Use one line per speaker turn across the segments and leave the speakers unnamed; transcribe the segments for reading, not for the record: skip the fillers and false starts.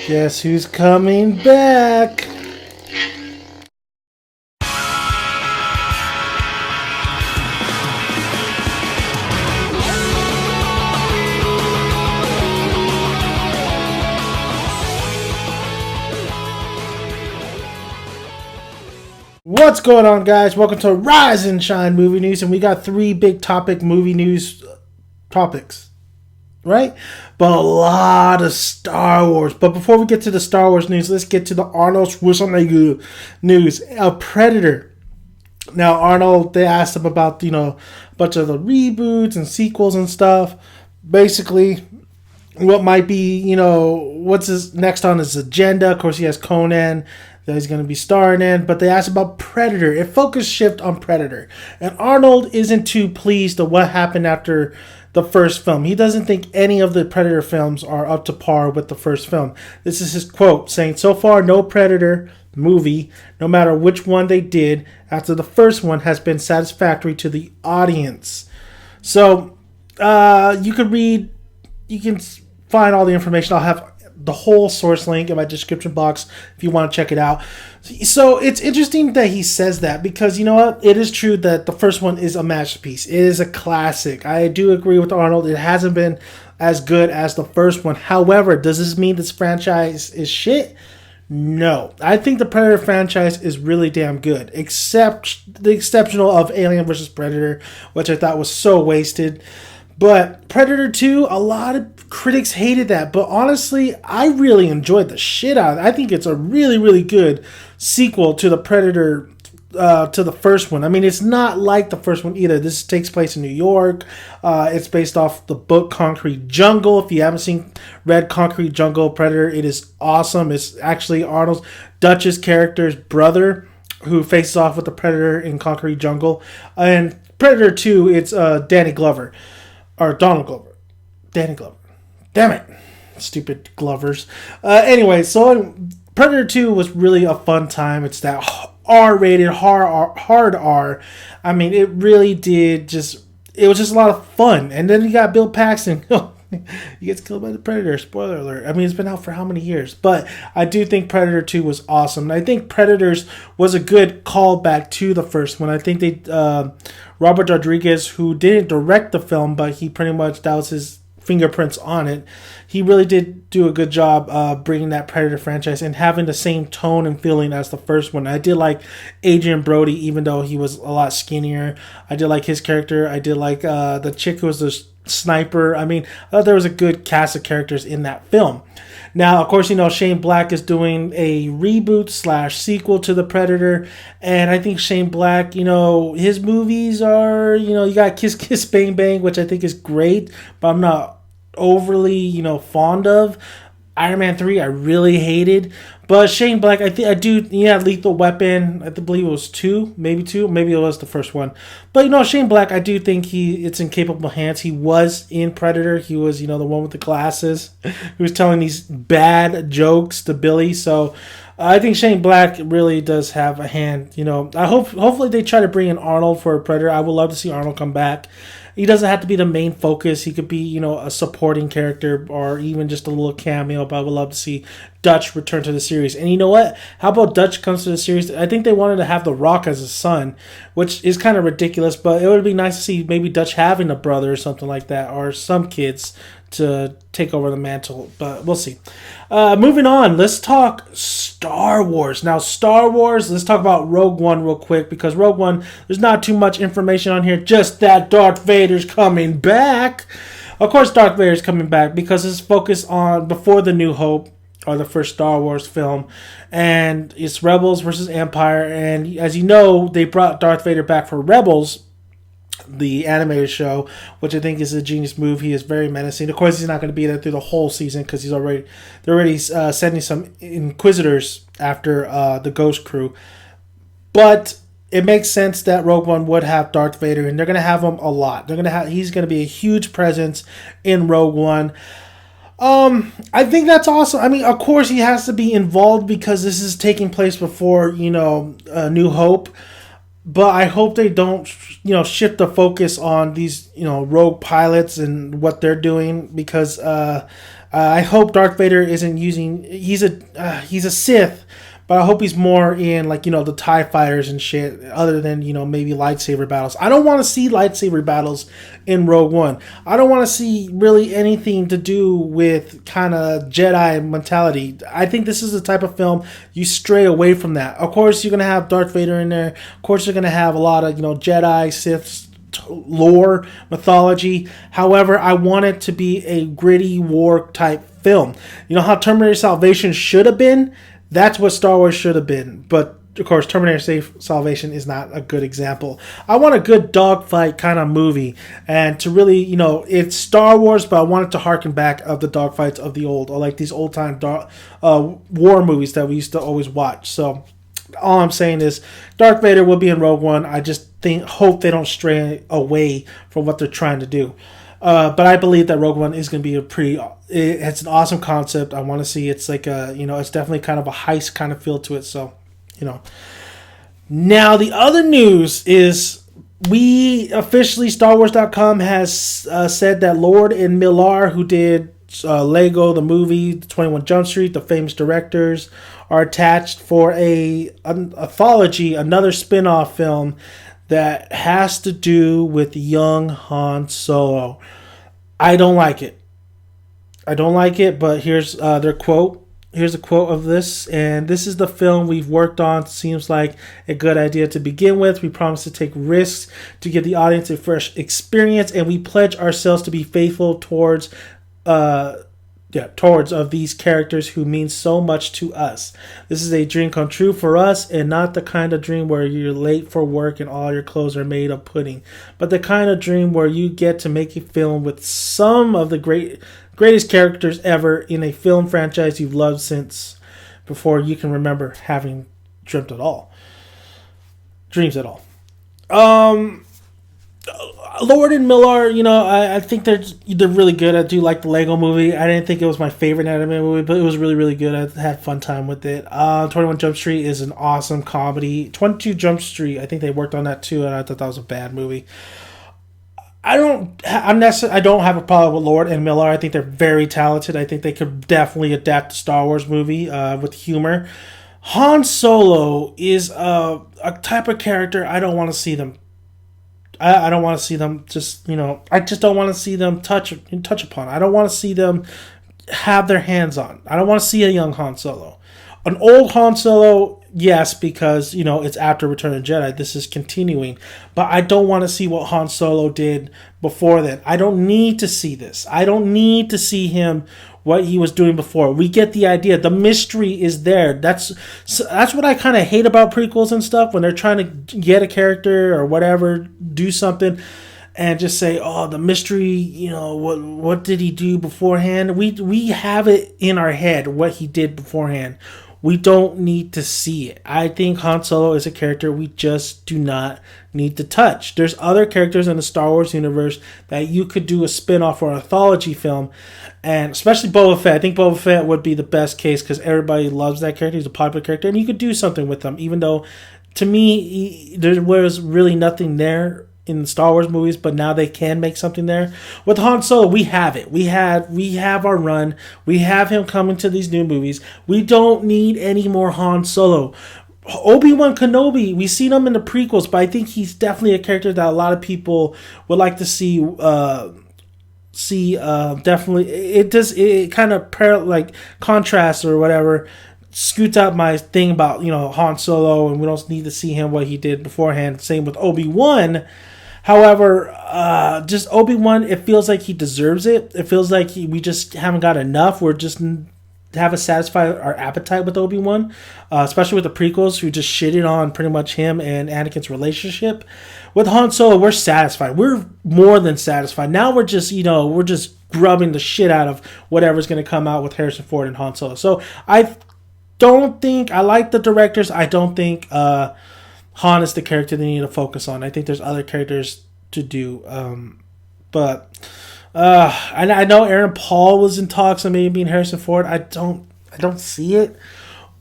Guess who's coming back? What's going on, guys? Welcome to Rise and Shine Movie News, and we got three big topic movie news topics, right? But a lot of Star Wars. But before we get to the Star Wars news, let's get to the Arnold Schwarzenegger news. Predator. Now, Arnold, they asked him about, a bunch of the reboots and sequels and stuff. Basically, what might be, what's his next on his agenda. Of course, he has Conan that he's going to be starring in, but they asked about Predator. It focused shift on Predator. And Arnold isn't too pleased with what happened after the first film. He doesn't think any of the Predator films are up to par with the first film. This is his quote, saying, "So far, no Predator movie, no matter which one they did after the first one, has been satisfactory to the audience." So, you can find all the information. I'll have the whole source link in my description box if you want to check it out. So it's interesting that he says that, because you know what? It is true that the first one is a masterpiece. It is a classic. I do agree with Arnold. It hasn't been as good as the first one. However, does this mean this franchise is shit? No. I think the Predator franchise is really damn good, except the exceptional of Alien vs. Predator, which I thought was so wasted. But Predator 2, a lot of critics hated that. But honestly, I really enjoyed the shit out of it. I think it's a really, really good sequel to the Predator, to the first one. I mean, it's not like the first one either. This takes place in New York. It's based off the book Concrete Jungle. If you haven't read Concrete Jungle Predator, it is awesome. It's actually Arnold Dutch's character's brother who faces off with the Predator in Concrete Jungle. And Predator 2, it's Danny Glover. Or Donald Glover. Danny Glover. Damn it. Stupid Glovers. Anyway, so Predator 2 was really a fun time. It's that R-rated, hard R. I mean, it really did it was just a lot of fun. And then you got Bill Paxton. He gets killed by the Predator. Spoiler alert. I mean, it's been out for how many years? But I do think Predator 2 was awesome. And I think Predators was a good callback to the first one. I think Robert Rodriguez, who didn't direct the film, but he pretty much, that was his fingerprints on it. He really did do a good job bringing that Predator franchise and having the same tone and feeling as the first one. I did like Adrian Brody, even though he was a lot skinnier. I did like his character. I did like the chick who was the sniper. I mean, I thought there was a good cast of characters in that film. Now, of course, Shane Black is doing a reboot / sequel to the Predator, and I think Shane Black, his movies are, you got Kiss Kiss Bang Bang, which I think is great, but I'm not overly, fond of. Iron Man 3, I really hated. But Shane Black, Lethal Weapon, I believe it was 2, maybe it was the first one. But, Shane Black, I do think it's in capable hands. He was in Predator. He was, the one with the glasses who was telling these bad jokes to Billy. So, I think Shane Black really does have a hand. Hopefully they try to bring in Arnold for a Predator. I would love to see Arnold come back. He doesn't have to be the main focus. He could be, a supporting character or even just a little cameo. But I would love to see Dutch return to the series. And you know what? How about Dutch comes to the series? I think they wanted to have The Rock as his son, which is kind of ridiculous. But it would be nice to see maybe Dutch having a brother or something like that, or some kids to take over the mantle. But we'll see. Moving on, let's talk Star Wars. Now, Star Wars, let's talk about Rogue One real quick, because Rogue One, there's not too much information on here, just that Darth Vader's coming back. Of course, Darth Vader's coming back because it's focused on before The New Hope, or the first Star Wars film, and it's Rebels versus Empire. And as you know, they brought Darth Vader back for Rebels, the animated show, which I think is a genius move. He is very menacing. Of course, he's not going to be there through the whole season because they're already sending some Inquisitors after the Ghost Crew. But it makes sense that Rogue One would have Darth Vader, and they're going to have him a lot. He's going to be a huge presence in Rogue One. I think that's awesome. I mean, of course, he has to be involved because this is taking place before, New Hope. But I hope they don't, shift the focus on these, rogue pilots and what they're doing, because I I hope Darth Vader isn't using. He's a Sith, but I hope he's more in like the TIE fighters and shit. Other than maybe lightsaber battles. I don't want to see lightsaber battles in Rogue One. I don't want to see really anything to do with kind of Jedi mentality. I think this is the type of film you stray away from that. Of course, you're gonna have Darth Vader in there. Of course, you're gonna have a lot of Jedi, Sith lore, mythology. However, I want it to be a gritty war type film. You know how Terminator Salvation should have been? That's what Star Wars should have been. But of course, Terminator Salvation is not a good example. I want a good dogfight kind of movie, and to really, it's Star Wars, but I want it to harken back of the dogfights of the old, or like these old time war movies that we used to always watch. So all I'm saying is Darth Vader will be in Rogue One. I just hope they don't stray away from what they're trying to do. But I believe that Rogue One is going to be it's an awesome concept. I want to see it's like it's definitely kind of a heist kind of feel to it. So, Now the other news is StarWars.com has said that Lord and Millar, who did Lego, the movie, 21 Jump Street, the famous directors, are attached for an anthology, another spin-off film that has to do with young Han Solo. I don't like it. But here's their quote. Here's a quote of this, and this is the film we've worked on. Seems like a good idea to begin with. We promise to take risks to give the audience a fresh experience, and we pledge ourselves to be faithful towards of these characters who mean so much to us. This is a dream come true for us, and not the kind of dream where you're late for work and all your clothes are made of pudding, but the kind of dream where you get to make a film with some of the greatest characters ever in a film franchise you've loved since before you can remember having dreams at all. Lord and Millar, I think they're really good. I do like the Lego movie. I didn't think it was my favorite anime movie, but it was really, really good. I had fun time with it. 21 Jump Street is an awesome comedy. 22 Jump Street, I think they worked on that too, and I thought that was a bad movie. I don't have a problem with Lord and Millar. I think they're very talented. I think they could definitely adapt the Star Wars movie with humor. Han Solo is a type of character I don't want to see them. I don't want to see them I just don't want to see them touch upon. I don't want to see them have their hands on. I don't want to see a young Han Solo. An old Han Solo, yes, because, it's after Return of the Jedi. This is continuing. But I don't want to see what Han Solo did before then. I don't need to see this. I don't need to see him what he was doing before. We get the idea. The mystery is there. That's what I kind of hate about prequels and stuff, when they're trying to get a character or whatever, do something, and just say, oh, the mystery, what did he do beforehand? We have it in our head, what he did beforehand. We don't need to see it. I think Han Solo is a character we just do not need to touch. There's other characters in the Star Wars universe that you could do a spin-off or an anthology film, and especially Boba Fett. I think Boba Fett would be the best case because everybody loves that character. He's a popular character, and you could do something with him, even though, to me, there was really nothing there in the Star Wars movies, but now they can make something there. With Han Solo, we have it. We have our run. We have him coming to these new movies. We don't need any more Han Solo. Obi-Wan Kenobi, we've seen him in the prequels, but I think he's definitely a character that a lot of people would like to see. Definitely, it kind of contrasts or whatever. Scoots out my thing about Han Solo, and we don't need to see him what he did beforehand. Same with Obi-Wan. However, just Obi-Wan, it feels like he deserves it. It feels like we just haven't got enough. We're just haven't satisfied our appetite with Obi-Wan, especially with the prequels, who just shitted on pretty much him and Anakin's relationship. With Han Solo, we're satisfied. We're more than satisfied. Now we're just grubbing the shit out of whatever's going to come out with Harrison Ford and Han Solo. So I like the directors. I don't think Han is the character they need to focus on. I think there's other characters to do. I know Aaron Paul was in talks on maybe being Harrison Ford. I don't see it,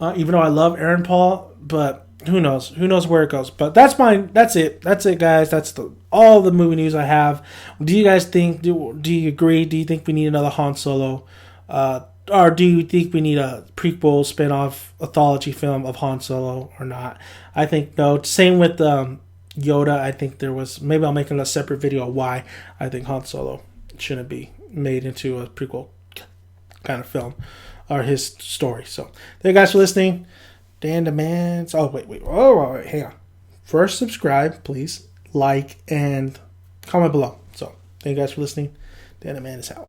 even though I love Aaron Paul. But who knows? Who knows where it goes? But that's mine. That's it, guys. That's all the movie news I have. Do you guys think? Do you agree? Do you think we need another Han Solo Or do you think we need a prequel, spin-off, anthology film of Han Solo or not? I think no. Same with Yoda. I think there was... Maybe I'll make a separate video of why I think Han Solo shouldn't be made into a prequel kind of film or his story. So, thank you guys for listening. Dan Demands... Oh, wait. Oh, wait, hang on. First, subscribe, please. Like, and comment below. So, thank you guys for listening. Dan Demands is out.